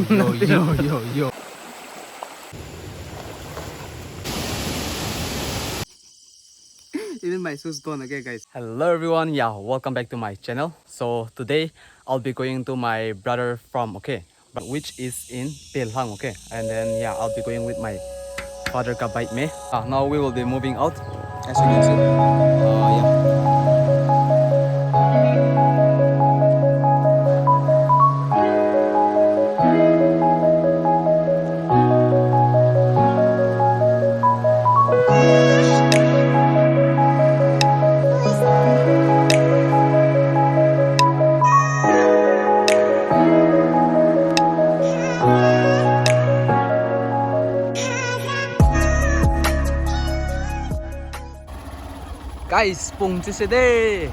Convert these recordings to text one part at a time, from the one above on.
yo. Even my shoes gone again, guys. Hello everyone, yeah, welcome back to my channel. So today I'll be going to my brother from which is in Pelhang, okay, and then yeah, I'll be going with my father ka bike me. Now we will be moving out, as you can see. Yeah. Guys, pung today.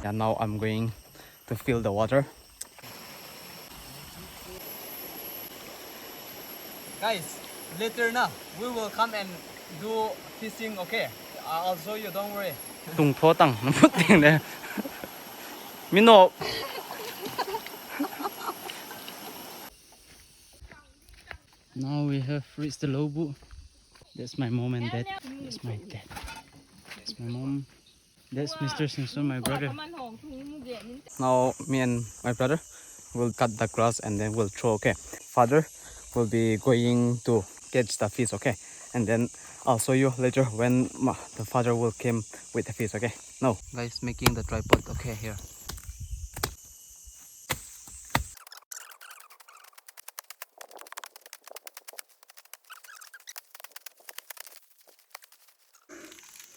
Yeah, now I'm going to fill the water. Guys, later na we will come and do fishing, okay? I'll show you, don't worry. Tung tho tang nó mất tiền đấy. Mino. Now we have reached the Lobu. That's my mom and dad. That's my dad. That's my mom. That's Mr. Simpson, my brother. Now me and my brother will cut the grass and then we'll throw, okay? Father will be going to catch the fish, okay? And then I'll show you later when the father will come with the fish, okay? Now, guys, making the tripod, okay, here.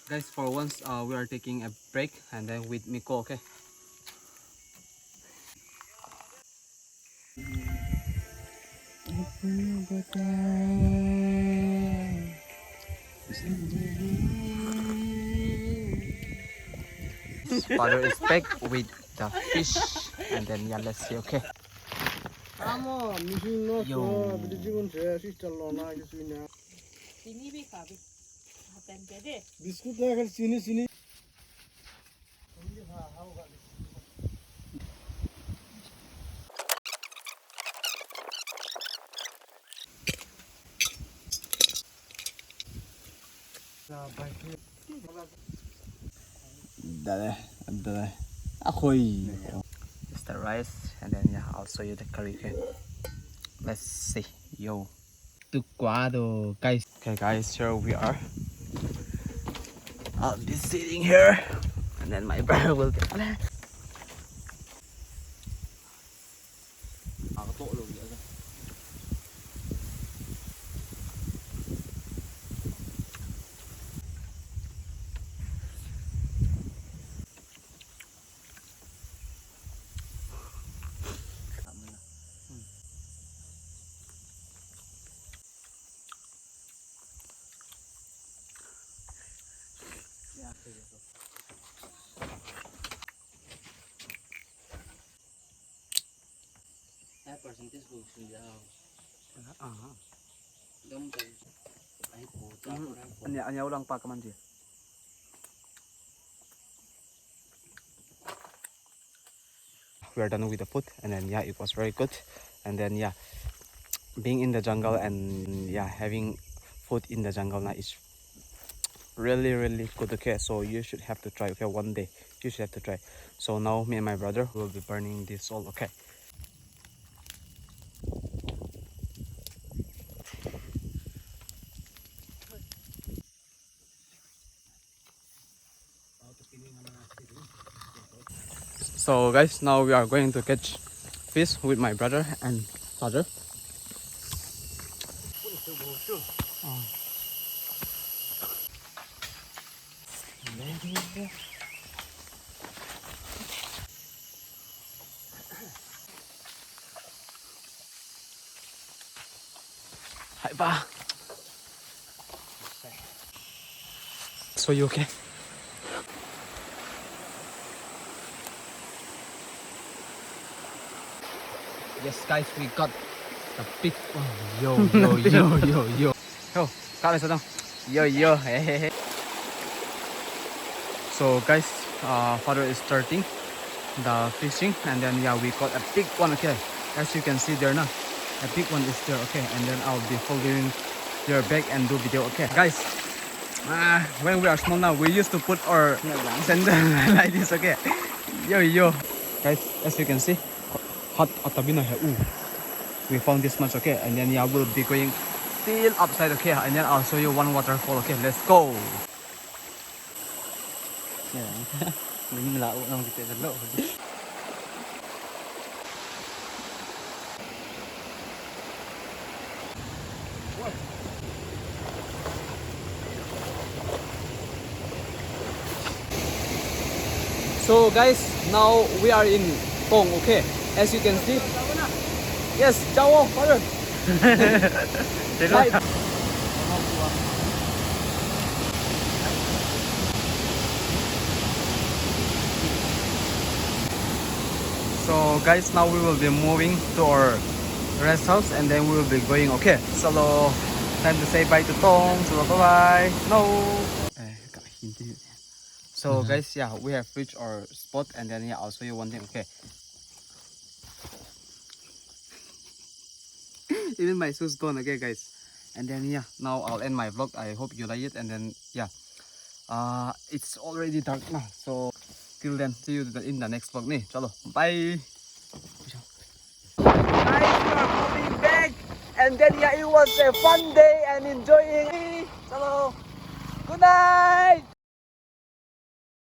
Guys, for once we are taking a break and then with Miko, okay? Father is back with the fish and then yeah, let's see, okay? Yo. Biscuit level sini. It's the rice and then yeah, I'll show you the curry, okay? Let's see, yo. Tuquado, guys. Okay, guys, here we are. I'll be sitting here and then my brother will get Anh ulang pa kaman dia. We are done with the food and then yeah, it was very good. And then yeah, being in the jungle and yeah, having food in the jungle now is really good, okay? So you should have to try, okay? One day you should have to try. So now me and my brother will be burning this all, okay? So guys, now we are going to catch fish with my brother and father. Hi ba. So you okay? Yes guys, we got the big one. Yo. Yo, got it. Yo. So guys, father is starting the fishing, and then yeah, we caught a big one. Okay, as you can see there now, a big one is there. Okay, and then I'll be folding your bag and do video. Okay, guys. When we are small now, we used to put our sandal like this. Okay, yo, guys, as you can see, hot atabina here. Ooh, we found this much. Okay, and then yeah, we'll be going still upside. Okay, and then I'll show you one waterfall. Okay, let's go. Yeah. So guys, now we are in Tong. Okay, as you can see. Yes, ciao, father. Right. So guys, now we will be moving to our rest house, and then we will be going. Okay, so time to say bye to Tong. So bye bye. No. So guys, yeah, we have reached our spot, and then yeah, I'll show you one thing. Okay. Even my shoes gone. Okay, guys. And then yeah, now I'll end my vlog. I hope you like it. And then yeah, it's already dark now. So till then, see you in the next vlog. Chalo, bye. Guys, we are coming back. And then yeah, it was a fun day and enjoying. Chalo, good night.